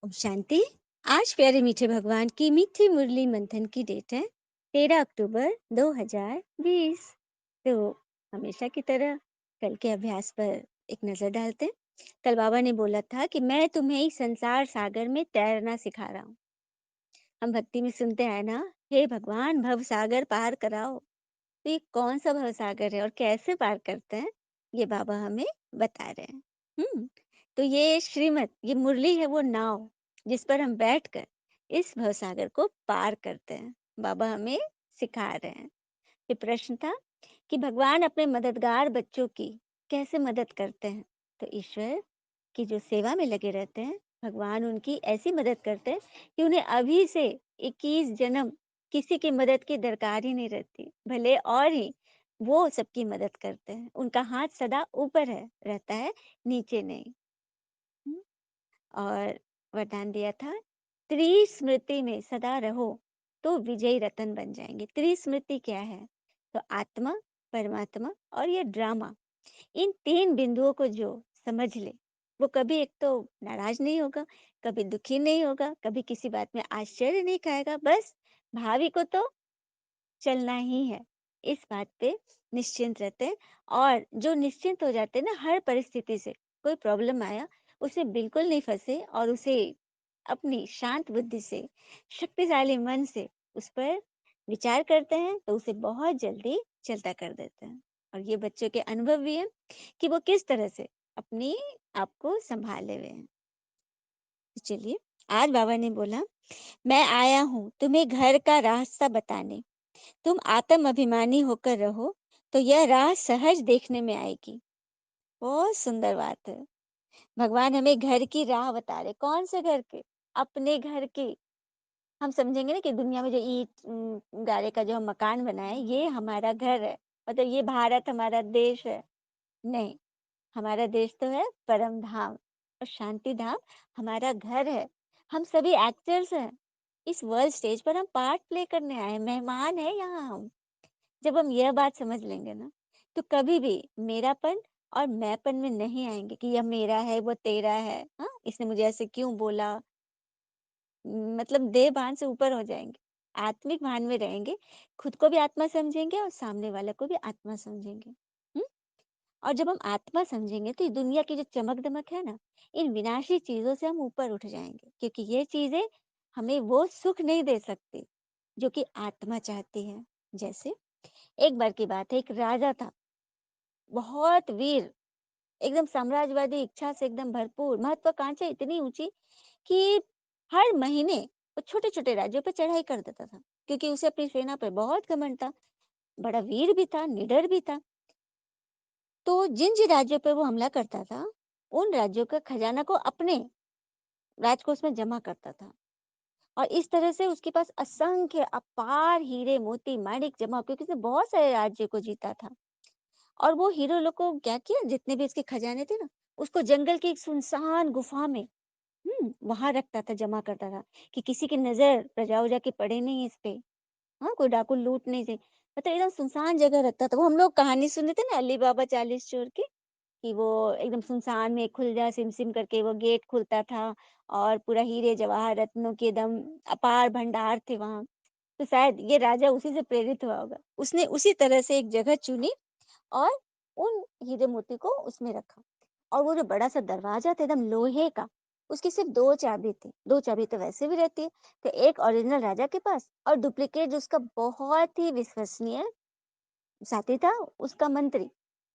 ओम शांति। आज प्यारे मीठे भगवान की मीठी मुरली मंथन की डेट है 13 अक्टूबर 2020। तो हमेशा की तरह कल के अभ्यास पर एक नजर डालते हैं। कल बाबा ने बोला था कि मैं तुम्हें इस संसार सागर में तैरना सिखा रहा हूँ। हम भक्ति में सुनते हैं ना, हे भगवान भव सागर पार कराओ। तो ये कौन सा भव सागर है और कैसे पार करते हैं, ये बाबा हमें बता रहे हैं। तो ये मुरली है, वो नाव जिस पर हम बैठकर इस भवसागर को पार करते हैं। बाबा हमें सिखा रहे हैं। ये प्रश्न था कि भगवान अपने मददगार बच्चों की कैसे मदद करते हैं। तो ईश्वर की जो सेवा में लगे रहते हैं, भगवान उनकी ऐसी मदद करते हैं कि उन्हें अभी से 21 जन्म किसी की मदद की दरकार ही नहीं रहती, भले और ही वो सबकी मदद करते हैं। उनका हाथ सदा ऊपर है रहता है, नीचे नहीं। हम्म, और वरदान दिया था, त्रिस्मृति में सदा रहो तो विजयी रतन बन जाएंगे। त्रिस्मृति क्या है? तो आत्मा, परमात्मा और ये ड्रामा, इन 3 बिंदुओं को जो समझ ले, वो कभी एक तो नाराज नहीं होगा, कभी दुखी नहीं होगा, कभी किसी बात में आश्चर्य नहीं खाएगा। बस भावी को तो चलना ही है। इस बात पे निश्चिंत रहते हैं। और जो निश्चिंत हो जाते हैं ना, हर परिस्थिति से कोई प्रॉब्लम आया, उसमें बिल्कुल नहीं फँसे और उसे अपनी शांत बुद्धि से, शक्तिशाली मन से उस पर विचार करते हैं, तो उसे बहुत जल्दी चलता कर देते हैं। और ये बच्चों के अनुभव भी है कि वो किस तरह से अपनी आप को सँभाले हुए हैं। तो चलिए, आज बाबा ने बोला, मैं आया हूँ तुम्हें घर का रास्ता बताने। तुम आत्म अभिमानी होकर रहो तो यह राह सहज देखने में आएगी। बहुत सुंदर बात है। भगवान हमें घर की राह बता रहे। कौन से घर के? अपने घर की। हम समझेंगे ना कि दुनिया में जो ईंट गारे का जो हम मकान बनाए, ये हमारा घर है, मतलब ये भारत हमारा देश है। नहीं, हमारा देश तो है परम धाम, और शांति धाम हमारा घर है। हम सभी एक्टर्स हैं। इस वर्ल्ड स्टेज पर हम पार्ट प्ले करने आए हैं, मेहमान हैं यहाँ हम। जब हम यह बात समझ लेंगे ना, तो कभी भी मेरापन और मैंपन में नहीं आएँगे कि यह मेरा है, वो तेरा है, हाँ? इसने मुझे ऐसे क्यों बोला? मतलब देह भान से ऊपर हो जाएँगे। आत्मिक भान में रहेंगे, खुद को भी आत्मा समझेंगे और सामने वाले को भी आत्मा समझेंगे। हुँ? और जब हम आत्मा समझेंगे तो ये दुनिया की जो चमक-दमक है ना, इन विनाशी चीज़ों से हम ऊपर उठ जाएँगे, क्योंकि ये चीज़ें हमें वो सुख नहीं दे सकती, जो कि आत्मा चाहती है। जैसे एक बार की बात है, एक राजा था, बहुत वीर, एकदम साम्राज्यवादी इच्छा से एकदम भरपूर, महत्वाकांक्षा इतनी ऊँची कि हर महीने वो छोटे-छोटे राज्यों पे चढ़ाई कर देता था, क्योंकि उसे अपनी सेना पर बहुत घमंड था, बड़ा वीर भी था, निडर भी था। तो जिन-जिन राज्यों पे वो हमला करता था, उन राज्यों का खजाना को अपने राजकोष में जमा करता था, और इस तरह से उसके पास असंख्य अपार हीरे, मोती, माणिक जमा, क्योंकि उसने बहुत सारे राज्य को जीता था। और वो हीरो लोग को क्या किया, जितने भी इसके खजाने थे ना, उसको जंगल की एक सुनसान गुफा में वहाँ रखता था, जमा करता था कि किसी की नज़र प्रजा-वजा की पड़े नहीं इस पे। हाँ, कोई डाकू लूट नहीं दे। मतलब एकदम सुनसान जगह रखता था। वो हम लोग कहानी सुने थे ना, अली बाबा 40 चोर की, कि वो एकदम सुनसान में खुल जा सिम-सिम करके वो गेट खुलता था, और पूरा हीरे जवाहर रत्नों के एकदम अपार भंडार थे वहाँ। तो शायद ये राजा उसी से प्रेरित हुआ होगा। उसने उसी तरह से एक जगह चुनी और उन हीरे मोती को उसमें रखा। और वो जो बड़ा-सा दरवाज़ा था एकदम लोहे का, उसकी सिर्फ़ 2 चाबी थी। 2 चाबी तो वैसे भी रहती है, तो एक ओरिजिनल राजा के पास और डुप्लीकेट जो उसका बहुत ही विश्वसनीय साथी था, उसका मंत्री,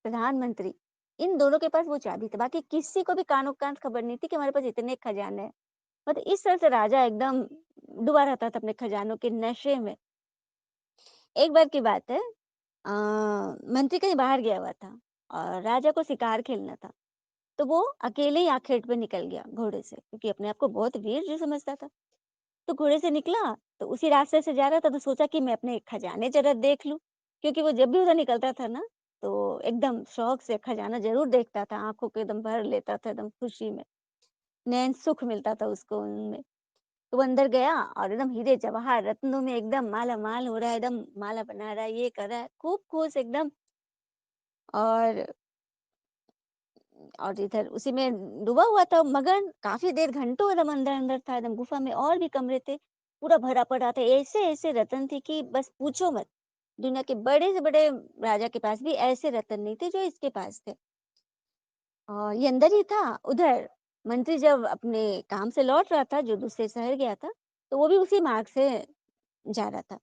प्रधानमंत्री। इन दोनों के पास वो चाबी थी, बाकी किसी को भी कानो-कान खबर नहीं थी कि हमारे पास इतने खजाने हैं। मतलब इस तरह से राजा एकदम डूबा रहता था अपने खजानों के नशे में। एक बार की बात है, मंत्री कहीं बाहर गया हुआ था और राजा को शिकार खेलना था। तो वो अकेले ही आखेट पे निकल गया घोड़े से, क्योंकि अपने आप को बहुत वीर जो समझता था। तो घोड़े से निकला, तो उसी रास्ते से जा रहा था, तो सोचा कि मैं अपने खजाने ज़रा देख लूँ, क्योंकि वो जब भी उधर निकलता था ना, तो एकदम शौक से खजाना ज़रूर देखता था, आँखों को एकदम भर लेता था एकदम खुशी में, नैन सुख मिलता था उसको उनमें। तो वो अंदर गया और एकदम हीरे जवाहर रत्नों में एकदम माला-माल हो रहा है, एकदम माला बना रहा है, ये कर रहा है, खूब खुश एकदम। और और इधर उसी में डूबा हुआ था मगन, काफ़ी देर घंटों एकदम अंदर-अंदर था, एकदम गुफ़ा में और भी कमरे थे, पूरा भरा पड़ा था। ऐसे-ऐसे रत्न थे कि बस पूछो मत। दुनिया के बड़े से बड़े राजा के पास भी ऐसे रत्न नहीं थे जो इसके पास थे। और ये अंदर ही था, उधर मंत्री जब अपने काम से लौट रहा था, जो दूसरे शहर गया था, तो वो भी उसी मार्ग से जा रहा था।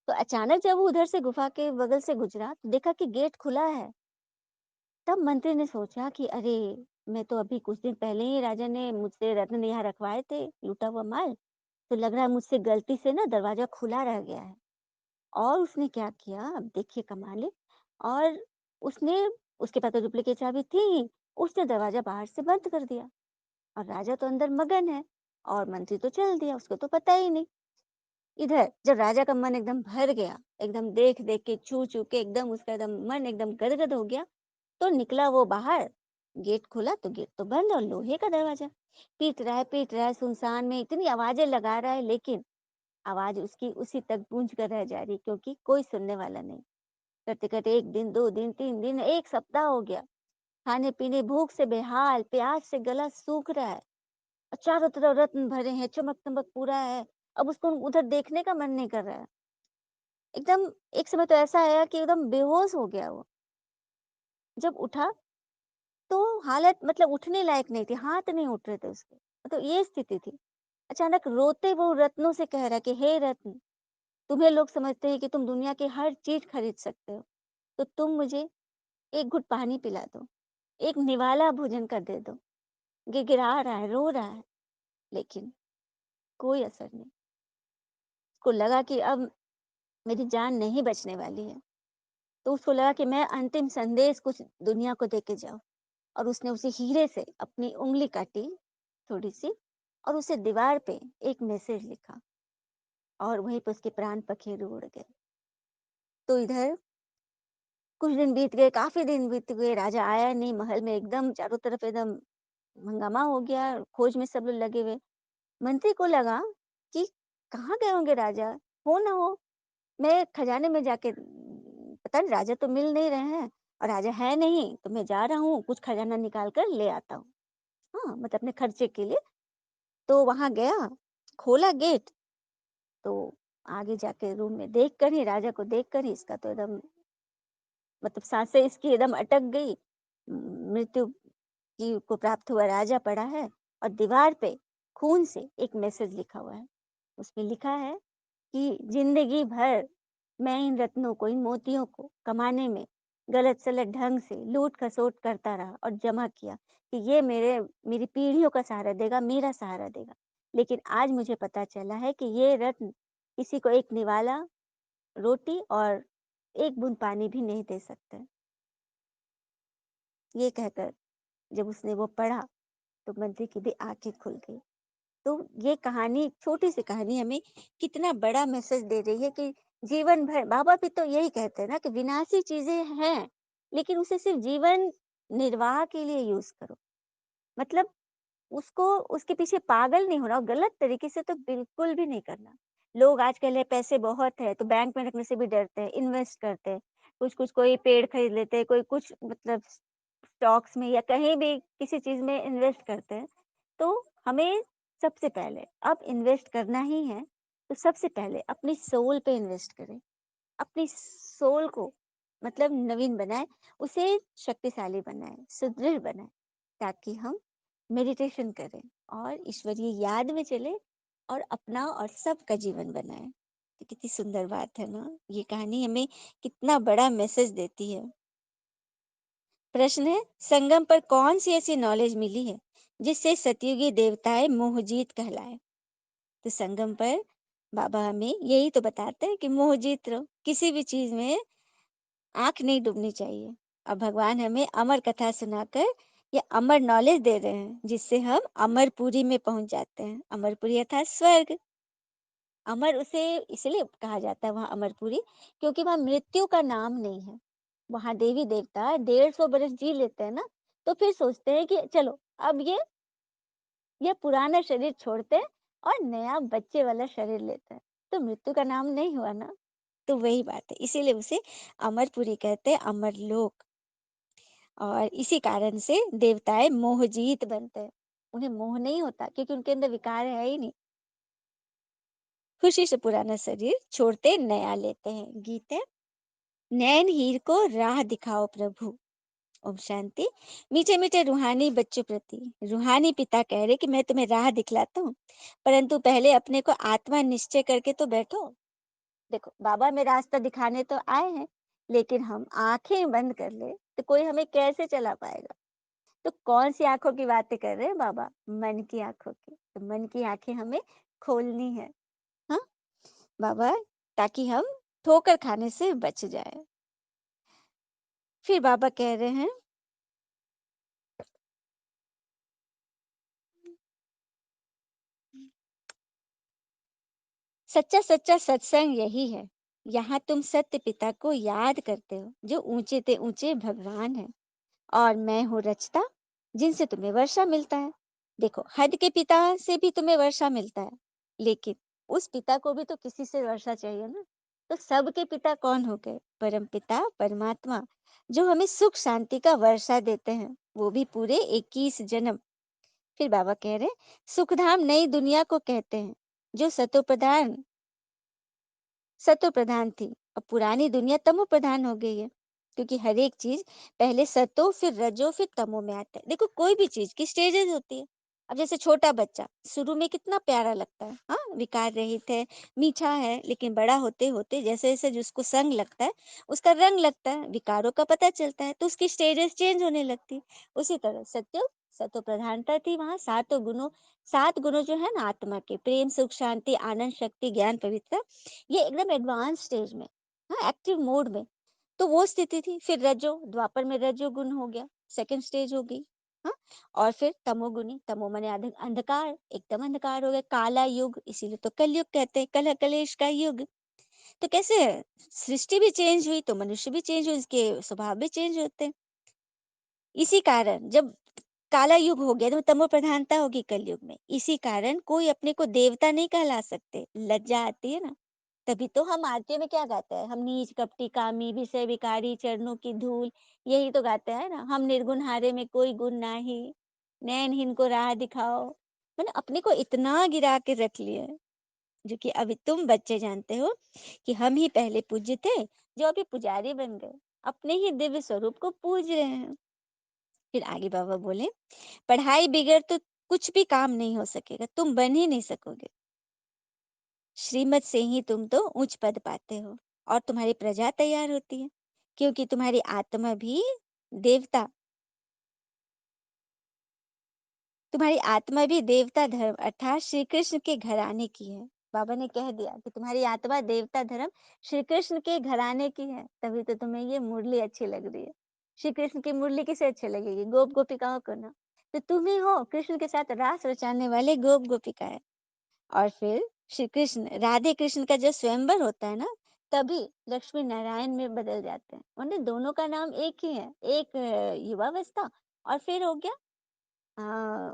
तो अचानक जब वो उधर से गुफ़ा के बगल से गुज़रा, तो देखा कि गेट खुला है। तब मंत्री ने सोचा कि अरे! मैं तो अभी कुछ दिन पहले ही राजा ने मुझसे रत्न यहाँ रखवाए थे, लूटा हुआ माल, तो लग रहा है मुझसे गलती से ना दरवाज़ा खुला रह गया है। और उसने क्या किया, अब देखिए कमाल है, और उसने उसके पास तो डुप्लीकेट चाबी थी ही, उसने दरवाज़ा बाहर से बंद कर दिया और राजा तो अंदर मगन है और मंत्री तो चल दिया, उसको तो पता ही नहीं। इधर जब राजा का मन एकदम भर गया, एकदम देख-देख के, छू-छू के एकदम उसका एकदम मन एकदम गदगद हो गया, तो निकला वो बाहर, गेट खोला तो गेट तो बंद और लोहे का दरवाज़ा। पीट रहा है सुनसान में, इतनी आवाज़ें लगा रहा है, लेकिन आवाज़ उसकी उसी तक गूँज कर रह जा रही, क्योंकि कोई सुनने वाला नहीं। करते-करते 1 दिन, 2 दिन, 3 दिन, 1 सप्ताह हो गया। खाने-पीने भूख से बेहाल, प्यास से गला सूख रहा है और चारों तरफ रत्न भरे हैं, चमक-दमक पूरा है। अब उसको उधर देखने का मन नहीं कर रहा है। एकदम एक समय तो ऐसा आया कि एकदम बेहोश हो गया वो। जब उठा तो हालत मतलब उठने लायक नहीं थी, हाथ नहीं उठ रहे थे उसके। तो ये स्थिति थी। अचानक रोते वो रत्नों से कह रहा है कि हे रत्न, तुम्हें लोग समझते हैं कि तुम दुनिया की हर चीज़ खरीद सकते हो, तो तुम मुझे एक घुट पानी पिला दो, एक निवाला भोजन कर दे दो। गिड़गिड़ा रहा है, रो रहा है, लेकिन कोई असर नहीं। उसको लगा कि अब मेरी जान नहीं बचने वाली है। तो उसको लगा कि मैं अंतिम संदेश कुछ दुनिया को दे के जाऊँ, और उसने उसी हीरे से अपनी उँगली काटी थोड़ी-सी और उसे दीवार पे एक मैसेज लिखा और वहीं पे उसके प्राण पखेरु उड़ गए। तो इधर कुछ दिन बीत गए, काफ़ी दिन बीत गए, राजा आया नहीं, महल में एकदम चारों तरफ एकदम हंगामा हो गया, खोज में सब लोग लगे हुए। मंत्री को लगा कि कहाँ गए होंगे राजा? हो ना हो, मैं खजाने में जाके पता नहीं, राजा तो मिल नहीं रहे हैं और राजा है नहीं, तो मैं जा रहा हूँ, कुछ खजाना निकाल कर ले आता हूँ। हाँ, मतलब अपने खर्चे के लिए। तो वहाँ गया, खोला गेट, तो आगे जाके रूम में देख कर ही, राजा को देख कर ही इसका तो एकदम मतलब साँसें इसकी एकदम अटक गई। मृत्यु की को प्राप्त हुआ राजा पड़ा है और दीवार पे खून से एक मैसेज लिखा हुआ है। उसमें लिखा है कि ज़िंदगी भर मैं इन रत्नों को, इन मोतियों को कमाने में गलत-सलत ढंग से लूट-खसोट करता रहा और जमा किया कि ये मेरी पीढ़ियों का सहारा देगा, मेरा सहारा देगा। लेकिन आज मुझे पता चला है कि ये रत्न किसी को एक निवाला रोटी और एक बूँद पानी भी नहीं दे सकते। ये कहकर जब उसने वो पढ़ा, तो मंत्री की भी आँखें खुल गई। तो ये कहानी, छोटी-सी कहानी, हमें कितना बड़ा मैसेज दे रही है कि जीवन भर बाबा भी तो यही कहते हैं ना कि विनाशी चीज़ें हैं, लेकिन उसे सिर्फ़ जीवन निर्वाह के लिए यूज़ करो। मतलब उसको उसके पीछे पागल नहीं होना और गलत तरीके से तो बिल्कुल भी नहीं करना। लोग आजकल है पैसे बहुत है तो बैंक में रखने से भी डरते हैं, इन्वेस्ट करते हैं। कुछ-कुछ कोई पेड़ खरीद लेते हैं, कोई कुछ मतलब स्टॉक्स में या कहीं भी किसी चीज़ में इन्वेस्ट करते हैं। तो हमें सबसे पहले अब इन्वेस्ट करना ही है, तो सबसे पहले अपनी सोल पे इन्वेस्ट करें। अपनी सोल को मतलब नवीन बनाएँ, उसे शक्तिशाली बनाएँ, सुदृढ़ बनाएँ, ताकि हम मेडिटेशन करें और ईश्वरीय याद में चलें और अपना और सबका जीवन बनाएँ। तो कितनी सुंदर बात है ना? ये कहानी हमें कितना बड़ा मैसेज देती है। प्रश्न है, संगम पर कौन-सी ऐसी नॉलेज मिली है, जिससे सतयुगी देवताएँ मोहजीत कहलाए? तो संगम पर बाबा हमें यही तो बताते हैं कि मोहजीत रहो, किसी भी चीज़ में आँख नहीं डूबनी चाहिए। और भगवान हमें अमर कथा सुनाकर ये अमर नॉलेज दे रहे हैं, जिससे हम अमरपुरी में पहुँच जाते हैं। अमरपुरी अर्थात स्वर्ग। अमर उसे इसलिए कहा जाता है वहाँ अमरपुरी, क्योंकि वहाँ मृत्यु का नाम नहीं है। वहाँ देवी-देवता 150 बरस जी लेते हैं ना, तो फिर सोचते हैं कि चलो अब ये पुराना शरीर छोड़ते हैं और नया बच्चे वाला शरीर लेते हैं। तो मृत्यु का नाम नहीं हुआ ना, तो वही बात है। इसीलिए उसे अमरपुरी कहते हैं, अमरलोक। और इसी कारण से देवताएँ मोहजीत बनते हैं। उन्हें मोह नहीं होता क्योंकि उनके अंदर विकार है ही नहीं। खुशी से पुराना शरीर छोड़ते नया लेते हैं। गीत है, नैन हीर को राह दिखाओ प्रभु। ओम शांति। मीठे मीठे रूहानी बच्चों प्रति रूहानी पिता कह रहे कि मैं तुम्हें राह दिखलाता हूँ, परंतु पहले अपने को आत्मा निश्चय करके तो बैठो। देखो, बाबा में रास्ता दिखाने तो आए हैं, लेकिन हम आंखें बंद कर ले तो कोई हमें कैसे चला पाएगा। तो कौन सी आंखों की बातें कर रहे हैं बाबा? मन की आंखों की। तो मन की आंखें हमें खोलनी है। हाँ बाबा, ताकि हम ठोकर खाने से बच जाए। फिर बाबा कह रहे हैं, सच्चा सच्चा सत्संग यही है। यहाँ तुम सत्य पिता को याद करते हो जो ऊंचे ते ऊंचे भगवान है, और मैं हूँ रचता जिनसे तुम्हें वर्षा मिलता है। देखो, हद के पिता से भी तुम्हें वर्षा मिलता है, लेकिन उस पिता को भी तो किसी से वर्षा चाहिए ना। तो सबके पिता कौन हो गए? परम पिता परमात्मा, जो हमें सुख शांति का वर्षा देते हैं, वो भी पूरे 21 जन्म। फिर बाबा कह रहे, सुखधाम नई दुनिया को कहते हैं जो सतो प्रधान थी, और पुरानी दुनिया तमो प्रधान हो गई है, क्योंकि हर एक चीज पहले सतो फिर रजो फिर तमो में आता है। देखो, कोई भी चीज की स्टेजेस होती है। अब जैसे छोटा बच्चा शुरू में कितना प्यारा लगता है, हाँ, विकार रहित है, मीठा है, लेकिन बड़ा होते होते जैसे जैसे जिसको संग लगता है, उसका रंग लगता है, विकारों का पता चलता है, तो उसकी स्टेजेस चेंज होने लगती है। उसी तरह सत्यो सतो प्रधानता थी वहां, सातों गुणों, 7 गुणों जो है ना आत्मा के, प्रेम सुख शांति आनंद शक्ति ज्ञान पवित्रता, ये एकदम एडवांस स्टेज में, हाँ, एक्टिव मोड में। तो वो स्थिति थी। फिर रजो, द्वापर में रजो गुण हो गया, सेकंड स्टेज हो गई। हाँ, और फिर तमोगुनी, तमो माने अंधकार, एकदम अंधकार हो गया, काला युग, इसीलिए तो कलयुग कहते हैं, कलह कलेश का युग। तो कैसे है? सृष्टि भी चेंज हुई तो मनुष्य भी चेंज हुए, इसके स्वभाव भी चेंज होते हैं। इसी कारण जब काला युग हो गया तो तमो प्रधानता होगी कलयुग में, इसी कारण कोई अपने को देवता नहीं कहला सकते, लज्जा आती है ना। तभी तो हम आरती में क्या गाते हैं? हम नीच कपटी कामी विषय विकारी चरणों की धूल, यही तो गाते हैं ना। हम निर्गुण हारे में कोई गुण नाही, नैनहीन को राह दिखाओ। मैंने अपने को इतना गिरा के रख लिया है, जो कि अभी तुम बच्चे जानते हो कि हम ही पहले पूज्य थे, जो अभी पुजारी बन गए, अपने ही दिव्य स्वरूप को पूज रहे हैं। फिर आगे बाबा बोले, पढ़ाई बिगड़ तो कुछ भी काम नहीं हो सकेगा, तुम बन ही नहीं सकोगे। श्रीमत से ही तुम तो उच्च पद पाते हो, और तुम्हारी प्रजा तैयार होती है, क्योंकि तुम्हारी आत्मा भी देवता धर्म अर्थात श्री कृष्ण के घराने की है। बाबा ने कह दिया कि तुम्हारी आत्मा देवता धर्म श्री कृष्ण के घराने की है, तभी तो तुम्हें ये मुरली अच्छी लग रही है। श्री कृष्ण की मुरली किसे अच्छी लगेगी? गोप गोपिकाओं को ना। तो तुम ही हो कृष्ण के साथ रास रचाने वाले गोप गोपिकाएं। और फिर श्री कृष्ण राधे कृष्ण का जब स्वयंवर होता है ना, तभी लक्ष्मी नारायण में बदल जाते हैं, वरना दोनों का नाम एक ही है। एक युवावस्था, और फिर हो गया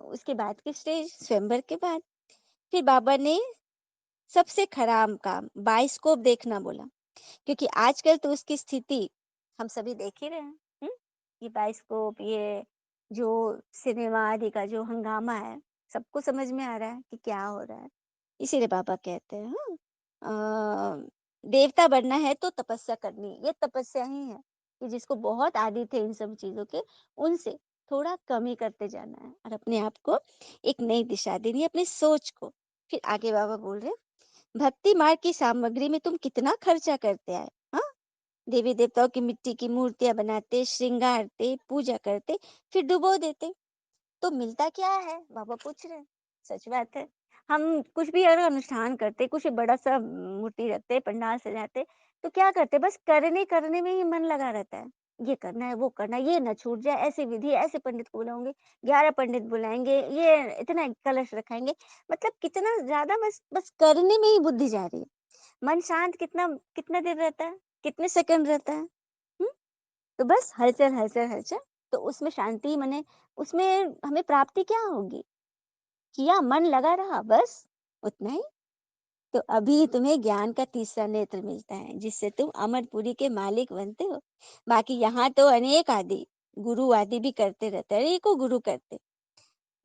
उसके बाद की स्टेज स्वयंवर के बाद। फिर बाबा ने सबसे खराब काम बाइस्कोप देखना बोला, क्योंकि आजकल तो उसकी स्थिति हम सभी देख ही रहे हैं। ये बाइस्कोप, ये जो सिनेमा आदि का जो हंगामा है, सबको समझ में आ रहा है कि क्या हो रहा है। इसीलिए बाबा कहते हैं, देवता बनना है तो तपस्या करनी है। ये तपस्या ही है कि जिसको बहुत आदी थे इन सब चीजों के, उनसे थोड़ा कम ही करते जाना है, और अपने आप को एक नई दिशा देनी है, अपनी सोच को। फिर आगे बाबा बोल रहे, भक्ति मार्ग की सामग्री में तुम कितना खर्चा करते आए, हाँ, देवी देवताओं की मिट्टी की मूर्तियां बनाते, श्रृंगारते, पूजा करते, फिर डुबो देते, तो मिलता क्या है? बाबा पूछ रहे हैं। सच बात है, हम कुछ भी अगर अनुष्ठान करते, कुछ बड़ा सा मूर्ति रखते, पंडाल सजाते, तो क्या करते? बस करने करने में ही मन लगा रहता है। ये करना है, वो करना है, ये ना छूट जाए, ऐसी विधि, ऐसे पंडित को बुलाऊंगे, 11 पंडित बुलाएंगे, ये इतना कलश रखाएंगे। मतलब कितना ज्यादा बस बस करने में ही बुद्धि जा रही है। मन शांत कितना कितना देर रहता है? कितने सेकंड रहता है? हम्म? तो बस हलचल हलचल हलचल। तो उसमें शांति मने, उसमें हमें प्राप्ति क्या होगी? किया, मन लगा रहा, बस उतना ही। तो अभी तुम्हें ज्ञान का तीसरा नेत्र मिलता है, जिससे तुम अमरपुरी के मालिक बनते हो। बाकी यहाँ तो अनेक आदि गुरु आदि भी करते रहते हैं, अनेकों गुरु करते,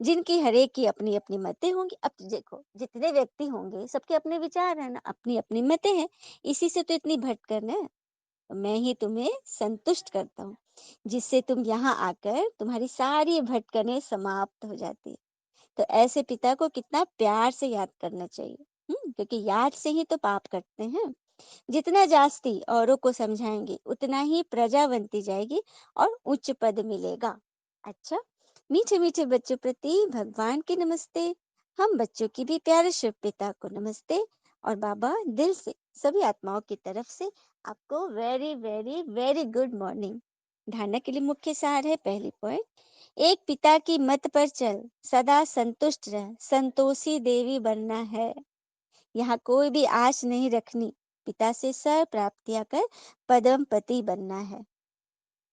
जिनकी हर एक की अपनी-अपनी मतें होंगी। अब देखो, जितने व्यक्ति होंगे, सबके अपने विचार हैं ना, अपनी-अपनी मतें हैं, इसी से तो इतनी भटकन है। तो मैं ही तुम्हें संतुष्ट करता हूँ, जिससे तुम यहाँ आकर तुम्हारी सारी भटकनें समाप्त हो जाती है। तो ऐसे पिता को कितना प्यार से याद करना चाहिए, क्योंकि याद से ही तो पाप कटते हैं। जितना जास्ती औरों को समझाएंगे, उतना ही प्रजा बनती जाएगी और उच्च पद मिलेगा। अच्छा, मीठे मीठे बच्चों प्रति भगवान की नमस्ते। हम बच्चों की भी प्यारे शिव पिता को नमस्ते। और बाबा दिल से सभी आत्माओं की तरफ से आपको very very very good morning. धारणा के लिए मुख्य सार है, पहली पॉइंट, एक पिता की मत पर चल, सदा संतुष्ट रह, संतोषी देवी बनना है। यहाँ कोई भी आश नहीं रखनी, पिता से सब प्राप्तियां कर पदम पति बनना है।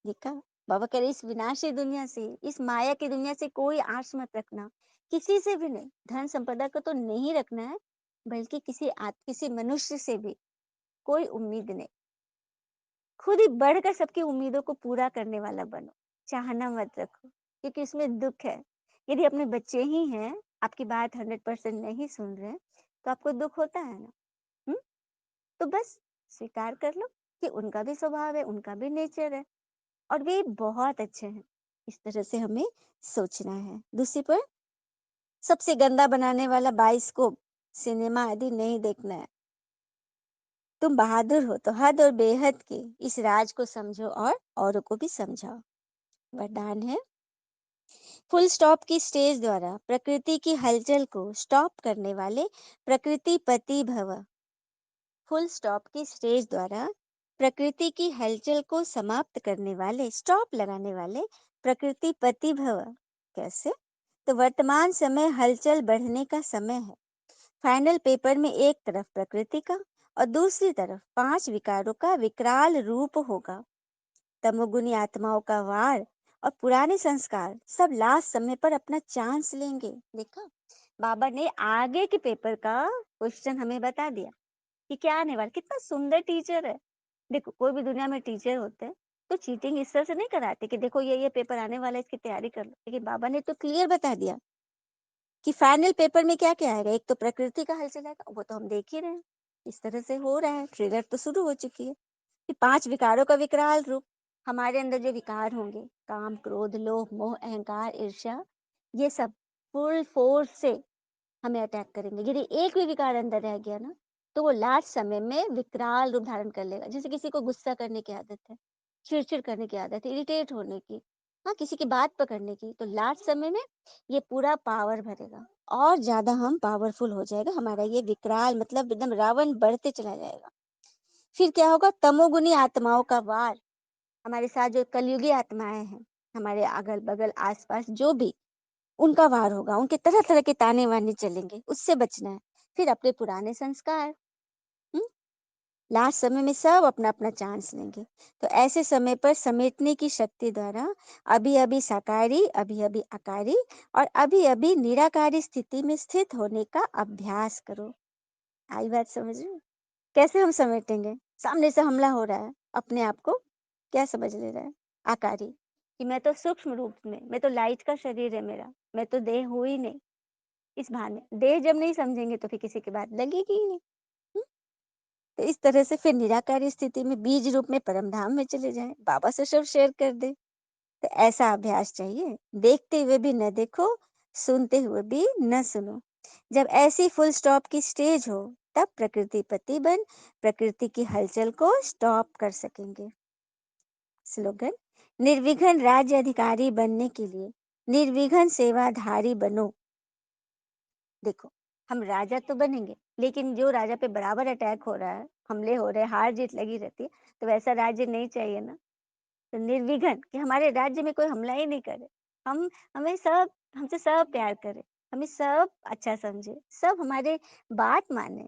देखा, बाबा कह रहे इस विनाशी दुनिया से, इस माया की दुनिया से कोई आश मत रखना, किसी से भी नहीं। धन संपदा को तो नहीं रखना है, बल्कि किसी मनुष्य से भी कोई उम्मीद नहीं। खुद ही बढ़कर सबकी उम्मीदों को पूरा करने वाला बनो। चाहना मत रखो, क्योंकि इसमें दुख है। यदि अपने बच्चे ही हैं, आपकी बात 100% नहीं सुन रहे हैं, तो आपको दुख होता है ना। हम्म तो बस स्वीकार कर लो कि उनका भी स्वभाव है, उनका भी नेचर है, और वे बहुत अच्छे हैं। इस तरह से हमें सोचना है। दूसरी पर, सबसे गंदा बनाने वाला बाइस्कोप, सिनेमा आदि नहीं देखना है। तुम बहादुर हो तो हद और बेहद के इस राज को समझो और औरों को भी समझाओ। वरदान है, फुल स्टॉप की स्टेज द्वारा प्रकृति की हलचल को स्टॉप करने वाले प्रकृति पति भव। फुल स्टॉप की स्टेज द्वारा प्रकृति की हलचल को समाप्त करने वाले, स्टॉप लगाने वाले प्रकृति पति भव। कैसे? तो वर्तमान समय हलचल बढ़ने का समय है। फाइनल पेपर में एक तरफ प्रकृति का और दूसरी तरफ 5 विकारों का विकराल रूप होगा। तमोगुनी आत्माओं का वार और पुराने संस्कार सब लास्ट समय पर अपना चांस लेंगे। देखा, बाबा ने आगे के पेपर का क्वेश्चन हमें बता दिया कि क्या आने वाला। कितना सुंदर टीचर है। देखो, कोई भी दुनिया में टीचर होते हैं तो चीटिंग इस तरह से नहीं कराते कि देखो ये पेपर आने वाला है, इसकी तैयारी कर लो। लेकिन बाबा ने तो क्लियर बता दिया कि फाइनल पेपर में क्या क्या आएगा। एक तो प्रकृति का हलचल आएगा, वो तो हम देख ही रहे हैं, इस तरह से हो रहा है, ट्रेलर तो शुरू हो चुकी है। कि 5 विकारों का विकराल रूप, हमारे अंदर जो विकार होंगे, काम क्रोध लोभ मोह अहंकार ईर्ष्या, ये सब फुल फोर्स से हमें अटैक करेंगे। यदि एक भी विकार अंदर रह गया ना, तो वो लास्ट समय में विकराल रूप धारण कर लेगा। जैसे किसी को गुस्सा करने की आदत है, चिड़चिड़ करने की आदत है, इरिटेट होने की, हाँ, किसी की बात पकड़ने की, तो लास्ट समय में ये पूरा पावर भरेगा और ज्यादा हम पावरफुल हो जाएगा। हमारा ये विकराल मतलब एकदम रावण बढ़ते चला जाएगा। फिर क्या होगा? तमोगुनी आत्माओं का वार। हमारे साथ जो कलयुगी आत्माएं हैं, हमारे अगल बगल आसपास जो भी, उनका वार होगा, उनके तरह तरह के ताने वाने चलेंगे, उससे बचना है। फिर अपने पुराने संस्कार, हम्म लास्ट समय में सब अपना अपना चांस लेंगे। तो ऐसे समय पर समेटने की शक्ति द्वारा अभी अभी साकारी, अभी अभी आकारी और अभी अभी निराकारी स्थिति में स्थित होने का अभ्यास करो। आई बात समझ में? कैसे हम समेटेंगे? सामने से हमला हो रहा है, अपने आप को क्या समझ ले रहा है? आकारी, कि मैं तो सूक्ष्म रूप में, मैं तो लाइट का शरीर है मेरा, मैं तो देह हूँ ही नहीं। इस बहाने देह जब नहीं समझेंगे तो फिर किसी की बात लगेगी ही नहीं। हुँ? तो इस तरह से फिर निराकारी स्थिति में बीज रूप में परमधाम में चले जाएँ, बाबा से सब शेयर कर दें। तो ऐसा अभ्यास चाहिए। देखते हुए भी न देखो, सुनते हुए भी न सुनो। जब ऐसी फुल स्टॉप की स्टेज हो, तब प्रकृति पति बन प्रकृति की हलचल को स्टॉप कर सकेंगे। स्लोगन, निर्विघ्न राज्य अधिकारी बनने के लिए निर्विघ्न सेवाधारी बनो। देखो, हम राजा तो बनेंगे, लेकिन जो राजा पे बराबर अटैक हो रहा है, हमले हो रहे हैं, हार जीत लगी रहती है, तो वैसा राज्य नहीं चाहिए ना। तो निर्विघ्न, कि हमारे राज्य में कोई हमला ही नहीं करे। हम हमें सब हमसे सब प्यार करे, हमें सब अच्छा समझे, सब हमारे बात माने।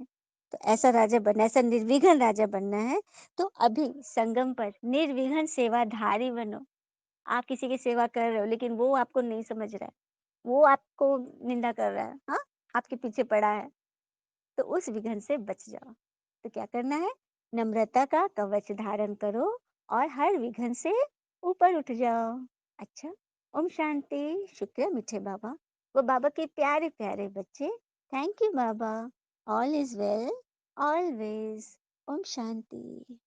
तो ऐसा राजा बनना, ऐसा निर्विघ्न राजा बनना है। तो अभी संगम पर निर्विघ्न सेवाधारी बनो। आप किसी की सेवा कर रहे हो, लेकिन वो आपको नहीं समझ रहा है, वो आपको निंदा कर रहा है, हाँ, आपके पीछे पड़ा है, तो उस विघन से बच जाओ। तो क्या करना है? नम्रता का कवच धारण करो और हर विघन से ऊपर उठ जाओ। अच्छा, ओम शांति, शुक्रिया मीठे बाबा। वो बाबा के प्यारे-प्यारे बच्चे, थैंक यू बाबा। All is well, always. ओम शांति।